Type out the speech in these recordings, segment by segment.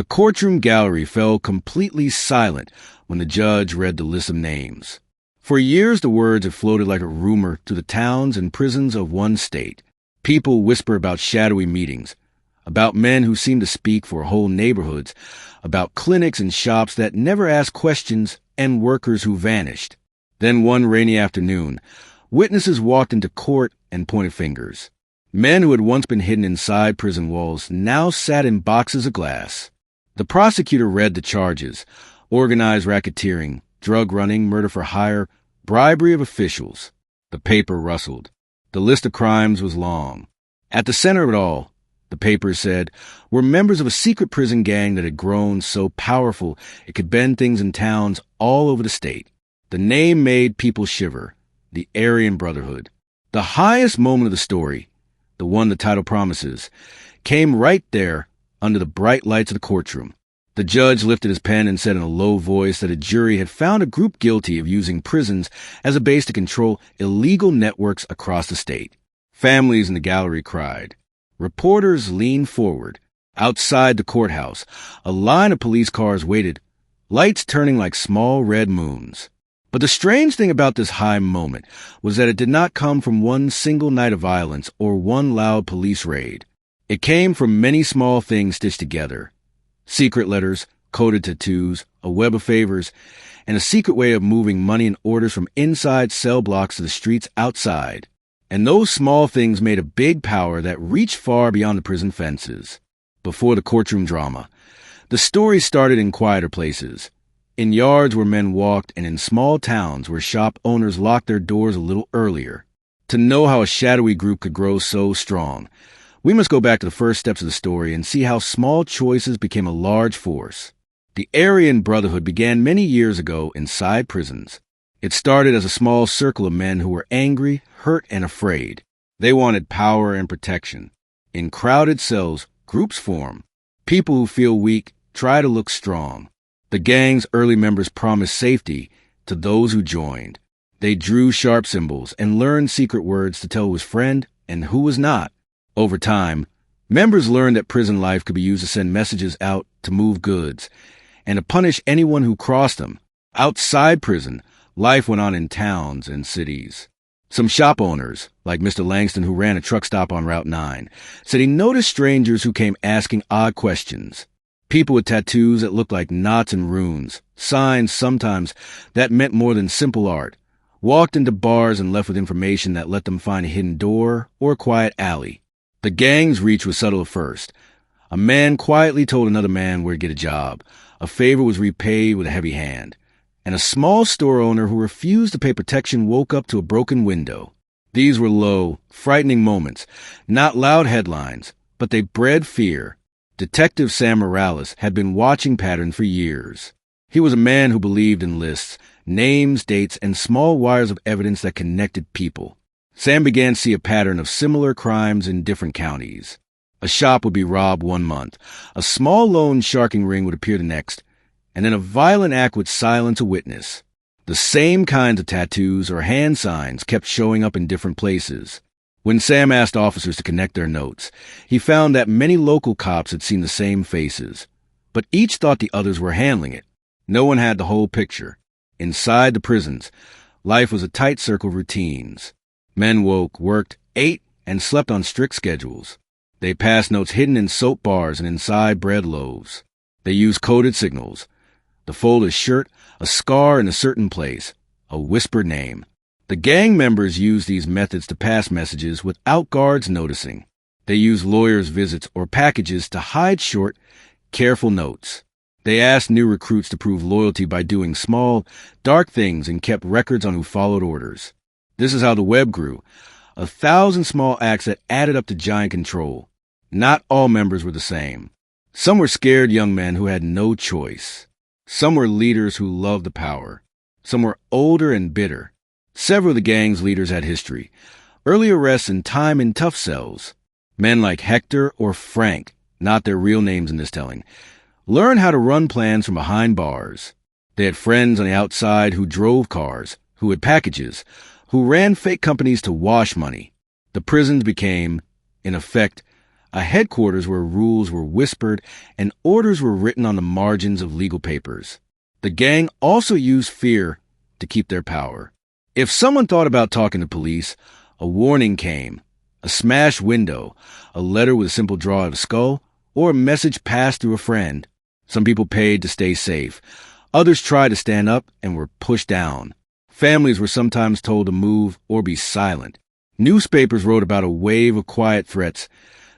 The courtroom gallery fell completely silent when the judge read the list of names. For years, the words had floated like a rumor to the towns and prisons of one state. People whisper about shadowy meetings, about men who seem to speak for whole neighborhoods, about clinics and shops that never asked questions, and workers who vanished. Then one rainy afternoon, witnesses walked into court and pointed fingers. Men who had once been hidden inside prison walls now sat in boxes of glass. The prosecutor read the charges: organized racketeering, drug running, murder for hire, bribery of officials. The paper rustled. The list of crimes was long. At the center of it all, the paper said, were members of a secret prison gang that had grown so powerful it could bend things in towns all over the state. The name made people shiver: the Aryan Brotherhood. The highest moment of the story, the one the title promises, came right there under the bright lights of the courtroom. The judge lifted his pen and said in a low voice that a jury had found a group guilty of using prisons as a base to control illegal networks across the state. Families in the gallery cried. Reporters leaned forward. Outside the courthouse, a line of police cars waited, lights turning like small red moons. But the strange thing about this high moment was that it did not come from one single night of violence or one loud police raid. It came from many small things stitched together. Secret letters, coded tattoos, a web of favors, and a secret way of moving money and orders from inside cell blocks to the streets outside. And those small things made a big power that reached far beyond the prison fences. Before the courtroom drama, the story started in quieter places. In yards where men walked and in small towns where shop owners locked their doors a little earlier. To know how a shadowy group could grow so strong, we must go back to the first steps of the story and see how small choices became a large force. The Aryan Brotherhood began many years ago inside prisons. It started as a small circle of men who were angry, hurt, and afraid. They wanted power and protection. In crowded cells, groups form. People who feel weak try to look strong. The gang's early members promised safety to those who joined. They drew sharp symbols and learned secret words to tell who was friend and who was not. Over time, members learned that prison life could be used to send messages out to move goods and to punish anyone who crossed them. Outside prison, life went on in towns and cities. Some shop owners, like Mr. Langston, who ran a truck stop on Route 9, said he noticed strangers who came asking odd questions. People with tattoos that looked like knots and runes, signs sometimes that meant more than simple art, walked into bars and left with information that let them find a hidden door or a quiet alley. The gang's reach was subtle at first. A man quietly told another man where to get a job. A favor was repaid with a heavy hand. And a small store owner who refused to pay protection woke up to a broken window. These were low, frightening moments, not loud headlines, but they bred fear. Detective Sam Morales had been watching patterns for years. He was a man who believed in lists, names, dates, and small wires of evidence that connected people. Sam began to see a pattern of similar crimes in different counties. A shop would be robbed one month, a small loan sharking ring would appear the next, and then a violent act would silence a witness. The same kinds of tattoos or hand signs kept showing up in different places. When Sam asked officers to connect their notes, he found that many local cops had seen the same faces, but each thought the others were handling it. No one had the whole picture. Inside the prisons, life was a tight circle of routines. Men woke, worked, ate, and slept on strict schedules. They passed notes hidden in soap bars and inside bread loaves. They used coded signals. The folded shirt, a scar in a certain place, a whispered name. The gang members used these methods to pass messages without guards noticing. They used lawyers' visits or packages to hide short, careful notes. They asked new recruits to prove loyalty by doing small, dark things and kept records on who followed orders. This is how the web grew, 1,000 small acts that added up to giant control. Not all members were the same. Some were scared young men who had no choice. Some were leaders who loved the power. Some were older and bitter. Several of the gang's leaders had history, early arrests and time in tough cells. Men like Hector or Frank, not their real names in this telling, learned how to run plans from behind bars. They had friends on the outside who drove cars, who had packages, who ran fake companies to wash money. The prisons became, in effect, a headquarters where rules were whispered and orders were written on the margins of legal papers. The gang also used fear to keep their power. If someone thought about talking to police, a warning came, a smashed window, a letter with a simple draw of a skull, or a message passed through a friend. Some people paid to stay safe. Others tried to stand up and were pushed down. Families were sometimes told to move or be silent. Newspapers wrote about a wave of quiet threats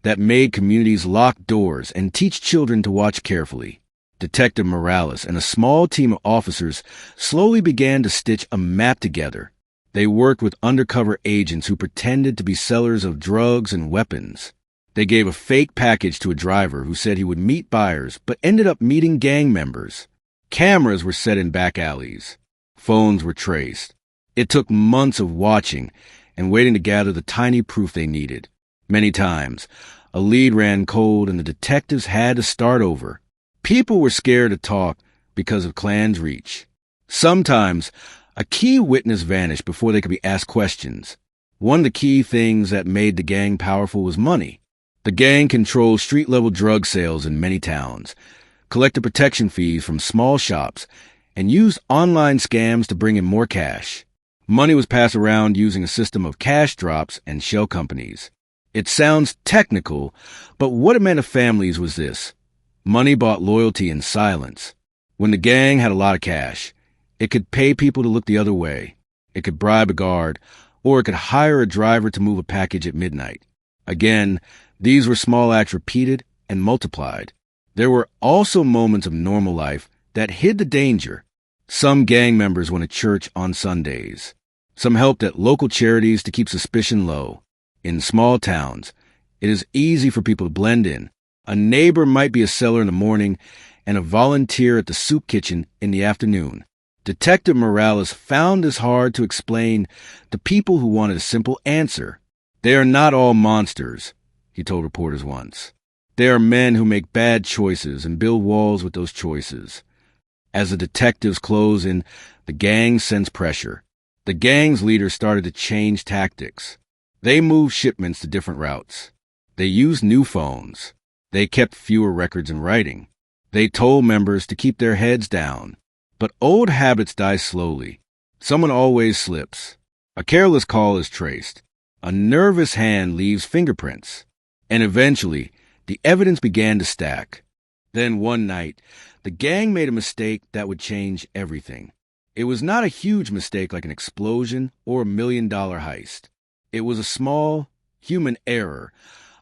that made communities lock doors and teach children to watch carefully. Detective Morales and a small team of officers slowly began to stitch a map together. They worked with undercover agents who pretended to be sellers of drugs and weapons. They gave a fake package to a driver who said he would meet buyers, but ended up meeting gang members. Cameras were set in back alleys. Phones were traced. It took months of watching and waiting to gather the tiny proof they needed. Many times, a lead ran cold and the detectives had to start over. People were scared to talk because of Klan's reach. Sometimes, a key witness vanished before they could be asked questions. One of the key things that made the gang powerful was money. The gang controlled street-level drug sales in many towns, collected protection fees from small shops, and used online scams to bring in more cash. Money was passed around using a system of cash drops and shell companies. It sounds technical, but what it meant to families was this. Money bought loyalty in silence. When the gang had a lot of cash, it could pay people to look the other way. It could bribe a guard, or it could hire a driver to move a package at midnight. Again, these were small acts repeated and multiplied. There were also moments of normal life that hid the danger. Some gang members went to church on Sundays. Some helped at local charities to keep suspicion low. In small towns, it is easy for people to blend in. A neighbor might be a seller in the morning and a volunteer at the soup kitchen in the afternoon. Detective Morales found this hard to explain to people who wanted a simple answer. They are not all monsters, he told reporters once. They are men who make bad choices and build walls with those choices. As the detectives close in, the gang sensed pressure. The gang's leaders started to change tactics. They moved shipments to different routes. They used new phones. They kept fewer records in writing. They told members to keep their heads down. But old habits die slowly. Someone always slips. A careless call is traced. A nervous hand leaves fingerprints. And eventually, the evidence began to stack. Then one night, the gang made a mistake that would change everything. It was not a huge mistake like an explosion or $1 million heist. It was a small, human error.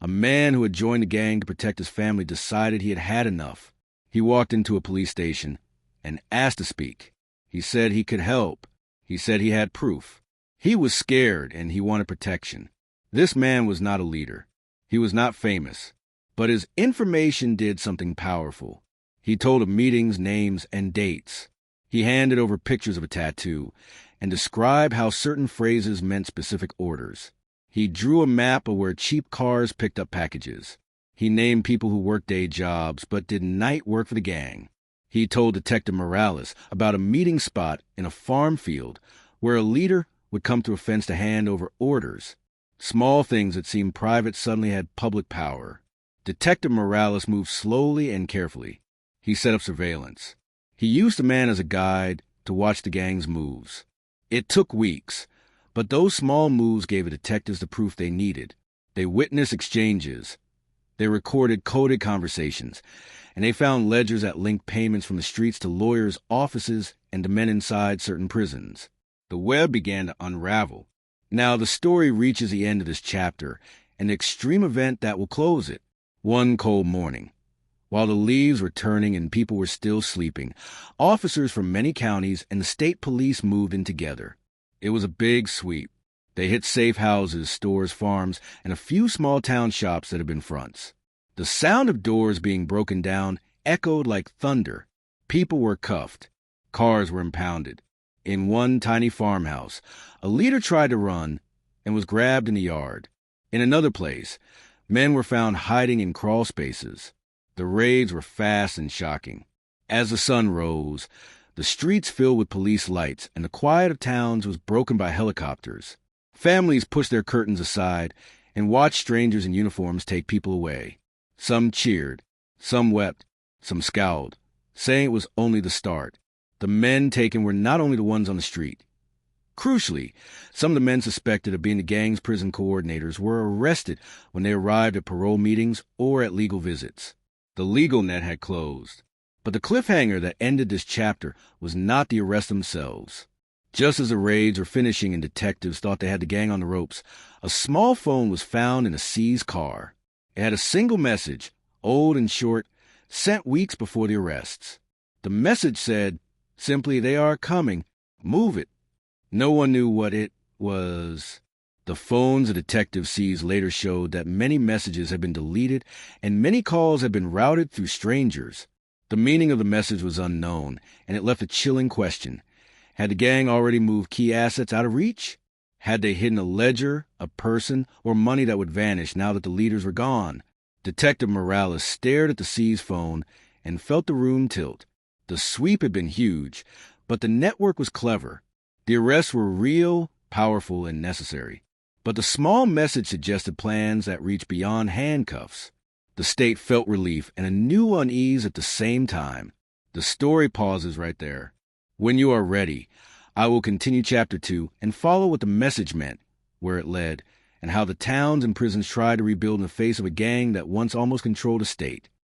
A man who had joined the gang to protect his family decided he had had enough. He walked into a police station and asked to speak. He said he could help. He said he had proof. He was scared and he wanted protection. This man was not a leader. He was not famous. But his information did something powerful. He told of meetings, names, and dates. He handed over pictures of a tattoo and described how certain phrases meant specific orders. He drew a map of where cheap cars picked up packages. He named people who worked day jobs but did night work for the gang. He told Detective Morales about a meeting spot in a farm field where a leader would come to a fence to hand over orders. Small things that seemed private suddenly had public power. Detective Morales moved slowly and carefully. He set up surveillance. He used the man as a guide to watch the gang's moves. It took weeks, but those small moves gave the detectives the proof they needed. They witnessed exchanges. They recorded coded conversations, and they found ledgers that linked payments from the streets to lawyers' offices and to men inside certain prisons. The web began to unravel. Now the story reaches the end of this chapter, an extreme event that will close it. One cold morning, while the leaves were turning and people were still sleeping, officers from many counties and the state police moved in together. It was a big sweep. They hit safe houses, stores, farms, and a few small town shops that had been fronts. The sound of doors being broken down echoed like thunder. People were cuffed. Cars were impounded. In one tiny farmhouse, a leader tried to run and was grabbed in the yard. In another place, men were found hiding in crawl spaces. The raids were fast and shocking. As the sun rose, the streets filled with police lights, and the quiet of towns was broken by helicopters. Families pushed their curtains aside and watched strangers in uniforms take people away. Some cheered, some wept, some scowled, saying it was only the start. The men taken were not only the ones on the street. Crucially, some of the men suspected of being the gang's prison coordinators were arrested when they arrived at parole meetings or at legal visits. The legal net had closed. But the cliffhanger that ended this chapter was not the arrests themselves. Just as the raids were finishing and detectives thought they had the gang on the ropes, a small phone was found in a seized car. It had a single message, old and short, sent weeks before the arrests. The message said, simply, "They are coming. Move it." No one knew what it was. The phones the detectives seized later showed that many messages had been deleted and many calls had been routed through strangers. The meaning of the message was unknown, and it left a chilling question. Had the gang already moved key assets out of reach? Had they hidden a ledger, a person, or money that would vanish now that the leaders were gone? Detective Morales stared at the seized phone and felt the room tilt. The sweep had been huge, but the network was clever. The arrests were real, powerful, and necessary. But the small message suggested plans that reached beyond handcuffs. The state felt relief and a new unease at the same time. The story pauses right there. When you are ready, I will continue Chapter 2 and follow what the message meant, where it led, and how the towns and prisons tried to rebuild in the face of a gang that once almost controlled a state.